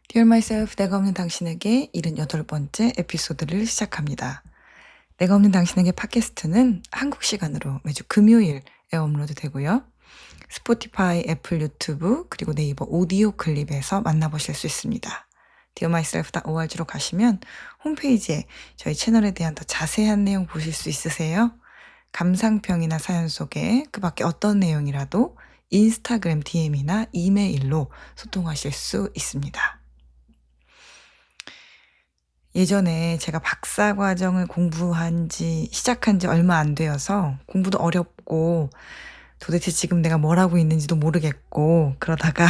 Dear Myself, 내가 없는 당신에게 78번째 에피소드를 시작합니다. 내가 없는 당신에게 팟캐스트는 한국 시간으로 매주 금요일에 업로드 되고요. 스포티파이, 애플 유튜브, 그리고 네이버 오디오 클립에서 만나보실 수 있습니다. dearmyself.org로 가시면 홈페이지에 저희 채널에 대한 더 자세한 내용 보실 수 있으세요. 감상평이나 사연 속에 그 밖에 어떤 내용이라도 인스타그램 DM이나 이메일로 소통하실 수 있습니다. 예전에 제가 박사 과정을 시작한 지 얼마 안 되어서 공부도 어렵고 도대체 지금 내가 뭘 하고 있는지도 모르겠고 그러다가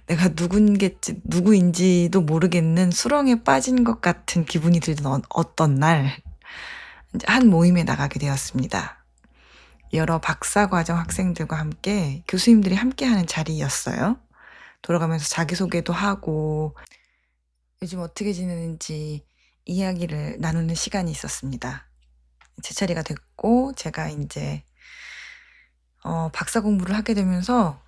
내가 누구인지도 모르겠는 수렁에 빠진 것 같은 기분이 들던 어떤 날, 이제 한 모임에 나가게 되었습니다. 여러 박사 과정 학생들과 함께 교수님들이 함께 하는 자리였어요. 돌아가면서 자기소개도 하고 요즘 어떻게 지내는지 이야기를 나누는 시간이 있었습니다. 제 차례가 됐고 제가 인제 박사 공부를 하게 되면서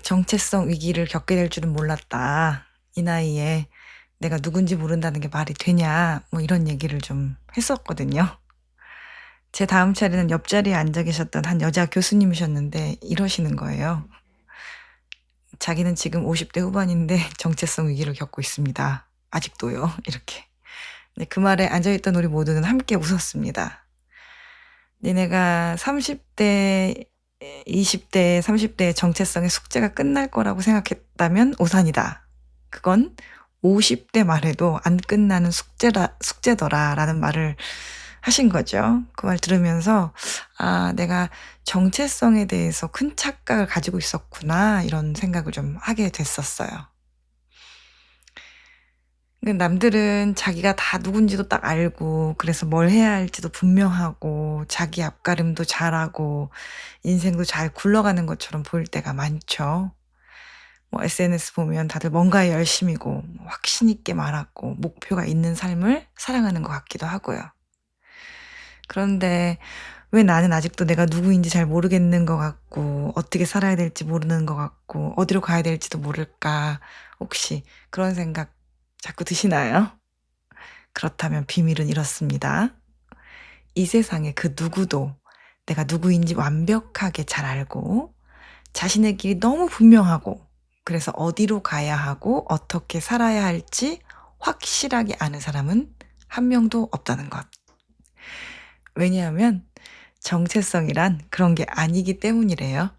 정체성 위기를 겪게 될 줄은 몰랐다. 이 나이에 내가 누군지 모른다는 게 말이 되냐, 뭐 이런 얘기를 좀 했었거든요. 제 다음 차례는 옆자리에 앉아 계셨던 한 여자 교수님이셨는데 이러시는 거예요. 자기는 지금 50대 후반인데 정체성 위기를 겪고 있습니다. 아직도요. 이렇게. 네, 그 말에 앉아있던 우리 모두는 함께 웃었습니다. 니네가 30대, 20대, 30대의 정체성의 숙제가 끝날 거라고 생각했다면 오산이다. 그건 50대 말해도 안 끝나는 숙제더라 라는 말을 하신 거죠. 그 말 들으면서 아, 내가 정체성에 대해서 큰 착각을 가지고 있었구나 이런 생각을 좀 하게 됐었어요. 남들은 자기가 다 누군지도 딱 알고 그래서 뭘 해야 할지도 분명하고 자기 앞가림도 잘하고 인생도 잘 굴러가는 것처럼 보일 때가 많죠. 뭐 SNS 보면 다들 뭔가에 열심이고 확신 있게 말하고 목표가 있는 삶을 살아가는 것 같기도 하고요. 그런데 왜 나는 아직도 내가 누구인지 잘 모르겠는 것 같고 어떻게 살아야 될지 모르는 것 같고 어디로 가야 될지도 모를까, 혹시 그런 생각 자꾸 드시나요? 그렇다면 비밀은 이렇습니다. 이 세상에 그 누구도 내가 누구인지 완벽하게 잘 알고 자신의 길이 너무 분명하고 그래서 어디로 가야 하고 어떻게 살아야 할지 확실하게 아는 사람은 한 명도 없다는 것. 왜냐하면 정체성이란 그런 게 아니기 때문이래요.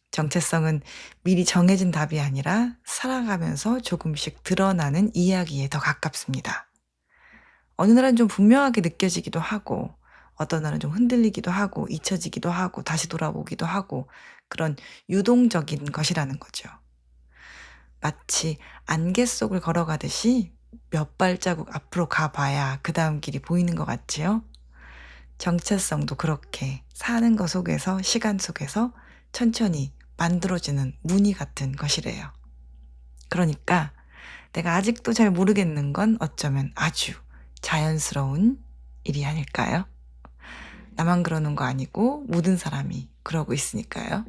정체성은 미리 정해진 답이 아니라 살아가면서 조금씩 드러나는 이야기에 더 가깝습니다. 어느 날은 좀 분명하게 느껴지기도 하고 어떤 날은 좀 흔들리기도 하고 잊혀지기도 하고 다시 돌아보기도 하고 그런 유동적인 것이라는 거죠. 마치 안개 속을 걸어가듯이 몇 발자국 앞으로 가봐야 그 다음 길이 보이는 것 같지요? 정체성도 그렇게 사는 것 속에서, 시간 속에서 천천히 만들어지는 무늬 같은 것이래요. 그러니까 내가 아직도 잘 모르겠는 건 어쩌면 아주 자연스러운 일이 아닐까요? 나만 그러는 거 아니고 모든 사람이 그러고 있으니까요.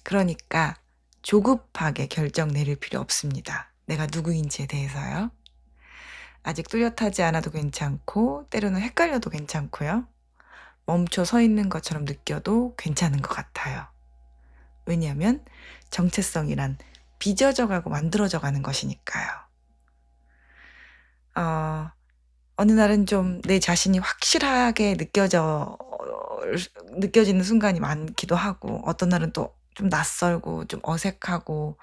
그러니까 조급하게 결정 내릴 필요 없습니다. 내가 누구인지에 대해서요. 아직 뚜렷하지 않아도 괜찮고 때로는 헷갈려도 괜찮고요. 멈춰 서 있는 것처럼 느껴도 괜찮은 것 같아요. 왜냐하면 정체성이란 빚어져가고 만들어져가는 것이니까요. 어느 날은 좀 내 자신이 확실하게 느껴지는 순간이 많기도 하고 어떤 날은 또 좀 낯설고 좀 어색하고,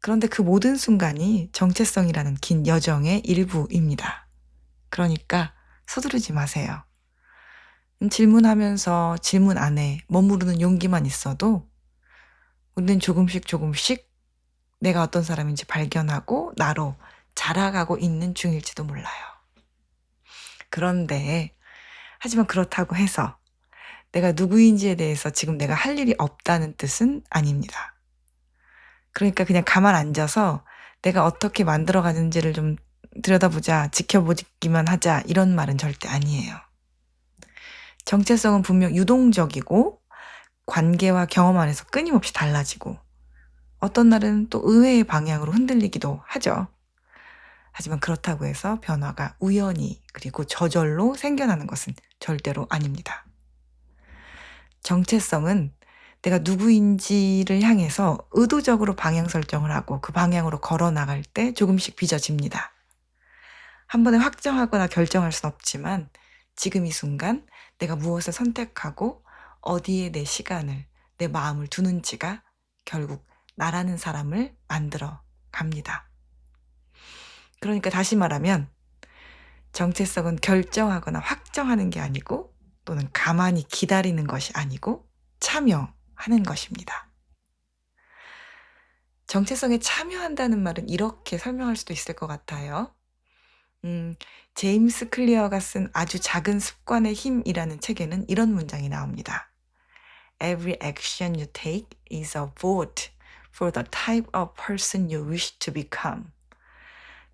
그런데 그 모든 순간이 정체성이라는 긴 여정의 일부입니다. 그러니까 서두르지 마세요. 질문하면서 질문 안에 머무르는 용기만 있어도 우리는 조금씩 조금씩 내가 어떤 사람인지 발견하고 나로 자라가고 있는 중일지도 몰라요. 그런데 하지만 그렇다고 해서 내가 누구인지에 대해서 지금 내가 할 일이 없다는 뜻은 아닙니다. 그러니까 그냥 가만 앉아서 내가 어떻게 만들어가는지를 좀 들여다보자, 지켜보기만 하자 이런 말은 절대 아니에요. 정체성은 분명 유동적이고 관계와 경험 안에서 끊임없이 달라지고 어떤 날은 또 의외의 방향으로 흔들리기도 하죠. 하지만 그렇다고 해서 변화가 우연히 그리고 저절로 생겨나는 것은 절대로 아닙니다. 정체성은 내가 누구인지를 향해서 의도적으로 방향 설정을 하고 그 방향으로 걸어 나갈 때 조금씩 빚어집니다. 한 번에 확정하거나 결정할 순 없지만 지금 이 순간 내가 무엇을 선택하고 어디에 내 시간을, 내 마음을 두는지가 결국 나라는 사람을 만들어 갑니다. 그러니까 다시 말하면 정체성은 결정하거나 확정하는 게 아니고 또는 가만히 기다리는 것이 아니고 참여하는 것입니다. 정체성에 참여한다는 말은 이렇게 설명할 수도 있을 것 같아요. 제임스 클리어가 쓴 아주 작은 습관의 힘이라는 책에는 이런 문장이 나옵니다. Every action you take is a vote for the type of person you wish to become.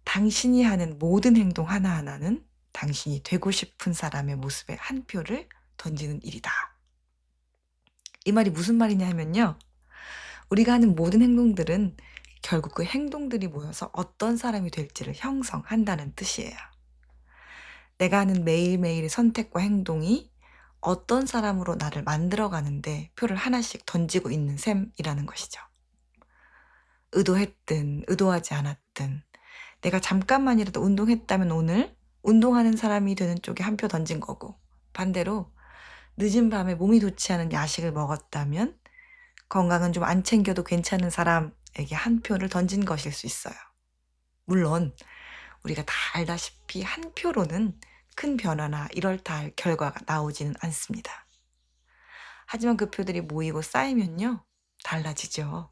당신이 하는 모든 행동 하나하나는 당신이 되고 싶은 사람의 모습에 한 표를 던지는 일이다. 이 말이 무슨 말이냐 하면요. 우리가 하는 모든 행동들은 결국 그 행동들이 모여서 어떤 사람이 될지를 형성한다는 뜻이에요. 내가 하는 매일매일의 선택과 행동이 어떤 사람으로 나를 만들어가는데 표를 하나씩 던지고 있는 셈이라는 것이죠. 의도했든 의도하지 않았든 내가 잠깐만이라도 운동했다면 오늘 운동하는 사람이 되는 쪽에 한 표 던진 거고, 반대로 늦은 밤에 몸이 좋지 않은 야식을 먹었다면 건강은 좀 안 챙겨도 괜찮은 사람에게 한 표를 던진 것일 수 있어요. 물론 우리가 다 알다시피 한 표로는 큰 변화나 이럴다 할 결과가 나오지는 않습니다. 하지만 그 표들이 모이고 쌓이면요, 달라지죠.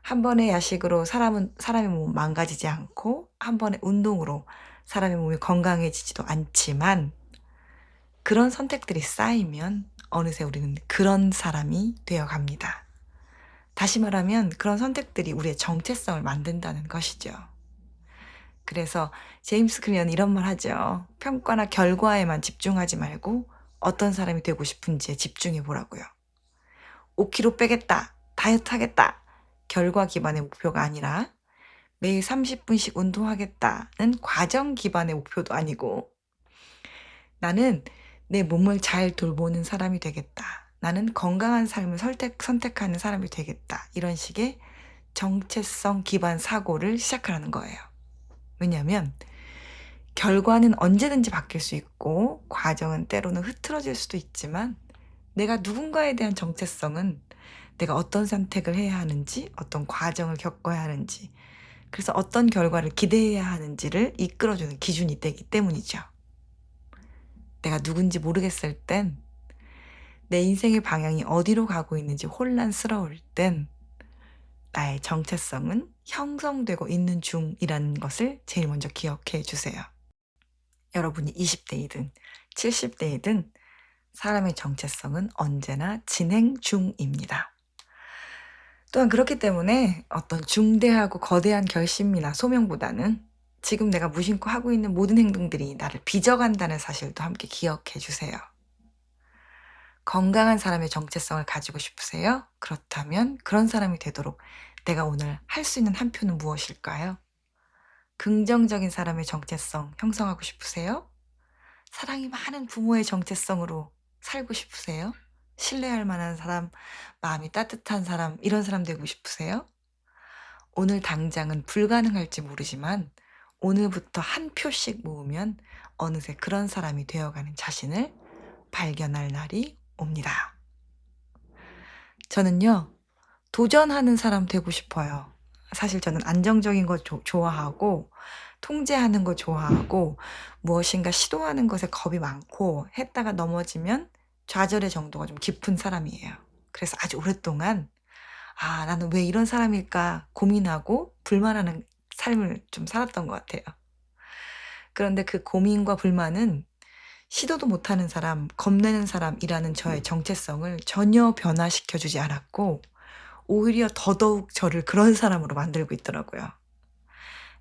한 번의 야식으로 사람의 몸은 망가지지 않고 한 번의 운동으로 사람의 몸이 건강해지지도 않지만 그런 선택들이 쌓이면 어느새 우리는 그런 사람이 되어갑니다. 다시 말하면 그런 선택들이 우리의 정체성을 만든다는 것이죠. 그래서 제임스 클리어는 이런 말 하죠. 평가나 결과에만 집중하지 말고 어떤 사람이 되고 싶은지에 집중해 보라고요. 5kg 빼겠다, 다이어트 하겠다, 결과 기반의 목표가 아니라 매일 30분씩 운동하겠다는 과정 기반의 목표도 아니고 나는 내 몸을 잘 돌보는 사람이 되겠다. 나는 건강한 삶을 선택하는 사람이 되겠다. 이런 식의 정체성 기반 사고를 시작하라는 거예요. 왜냐하면 결과는 언제든지 바뀔 수 있고 과정은 때로는 흐트러질 수도 있지만 내가 누군가에 대한 정체성은 내가 어떤 선택을 해야 하는지, 어떤 과정을 겪어야 하는지, 그래서 어떤 결과를 기대해야 하는지를 이끌어주는 기준이 되기 때문이죠. 내가 누군지 모르겠을 땐, 내 인생의 방향이 어디로 가고 있는지 혼란스러울 땐 나의 정체성은 형성되고 있는 중이라는 것을 제일 먼저 기억해 주세요. 여러분이 20대이든 70대이든 사람의 정체성은 언제나 진행 중입니다. 또한 그렇기 때문에 어떤 중대하고 거대한 결심이나 소명보다는 지금 내가 무심코 하고 있는 모든 행동들이 나를 빚어간다는 사실도 함께 기억해 주세요. 건강한 사람의 정체성을 가지고 싶으세요? 그렇다면 그런 사람이 되도록 내가 오늘 할 수 있는 한 표는 무엇일까요? 긍정적인 사람의 정체성 형성하고 싶으세요? 사랑이 많은 부모의 정체성으로 살고 싶으세요? 신뢰할 만한 사람, 마음이 따뜻한 사람, 이런 사람 되고 싶으세요? 오늘 당장은 불가능할지 모르지만 오늘부터 한 표씩 모으면 어느새 그런 사람이 되어가는 자신을 발견할 날이 옵니다. 저는요, 도전하는 사람 되고 싶어요. 사실 저는 안정적인 거 좋아하고 통제하는 거 좋아하고 무엇인가 시도하는 것에 겁이 많고 했다가 넘어지면 좌절의 정도가 좀 깊은 사람이에요. 그래서 아주 오랫동안 나는 왜 이런 사람일까 고민하고 불만하는 삶을 좀 살았던 것 같아요. 그런데 그 고민과 불만은 시도도 못하는 사람, 겁내는 사람이라는 저의 정체성을 전혀 변화시켜주지 않았고 오히려 더더욱 저를 그런 사람으로 만들고 있더라고요.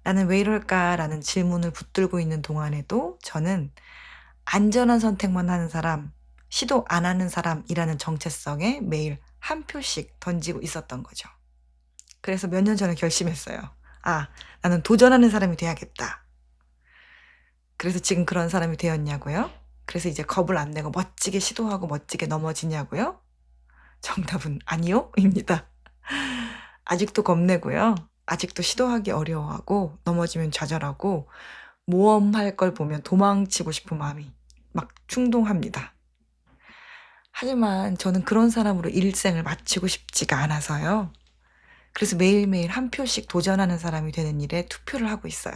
나는 왜 이럴까라는 질문을 붙들고 있는 동안에도 저는 안전한 선택만 하는 사람, 시도 안 하는 사람이라는 정체성에 매일 한 표씩 던지고 있었던 거죠. 그래서 몇 년 전에 결심했어요. 아, 나는 도전하는 사람이 돼야겠다. 그래서 지금 그런 사람이 되었냐고요? 그래서 이제 겁을 안 내고 멋지게 시도하고 멋지게 넘어지냐고요? 정답은 아니요, 입니다. 아직도 겁내고요. 아직도 시도하기 어려워하고 넘어지면 좌절하고 모험할 걸 보면 도망치고 싶은 마음이 막 충동합니다. 하지만 저는 그런 사람으로 일생을 마치고 싶지가 않아서요. 그래서 매일매일 한 표씩 도전하는 사람이 되는 일에 투표를 하고 있어요.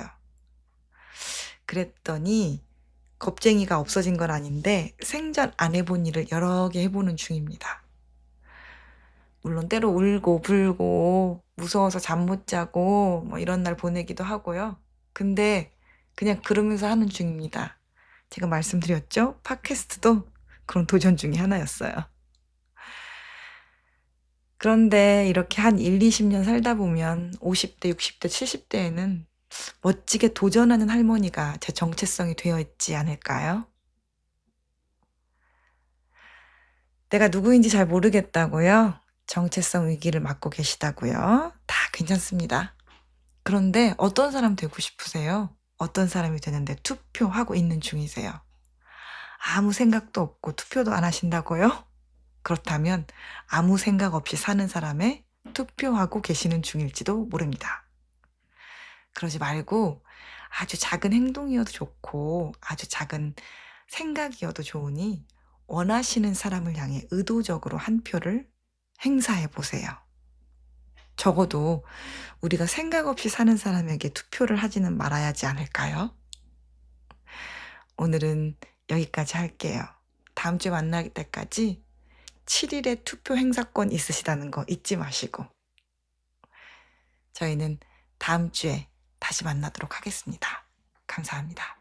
그랬더니 겁쟁이가 없어진 건 아닌데 생전 안 해본 일을 여러 개 해보는 중입니다. 물론 때로 울고 불고 무서워서 잠 못 자고 뭐 이런 날 보내기도 하고요. 근데 그냥 그러면서 하는 중입니다. 제가 말씀드렸죠? 팟캐스트도 그런 도전 중에 하나였어요. 그런데 이렇게 한 1, 20년 살다 보면 50대, 60대, 70대에는 멋지게 도전하는 할머니가 제 정체성이 되어 있지 않을까요? 내가 누구인지 잘 모르겠다고요? 정체성 위기를 맞고 계시다고요? 다 괜찮습니다. 그런데 어떤 사람 되고 싶으세요? 어떤 사람이 되는데 투표하고 있는 중이세요? 아무 생각도 없고 투표도 안 하신다고요? 그렇다면 아무 생각 없이 사는 사람에 투표하고 계시는 중일지도 모릅니다. 그러지 말고 아주 작은 행동이어도 좋고 아주 작은 생각이어도 좋으니 원하시는 사람을 향해 의도적으로 한 표를 행사해 보세요. 적어도 우리가 생각 없이 사는 사람에게 투표를 하지는 말아야지 않을까요? 오늘은 여기까지 할게요. 다음 주에 만날 때까지 7일에 투표 행사권 있으시다는 거 잊지 마시고 저희는 다음 주에 다시 만나도록 하겠습니다. 감사합니다.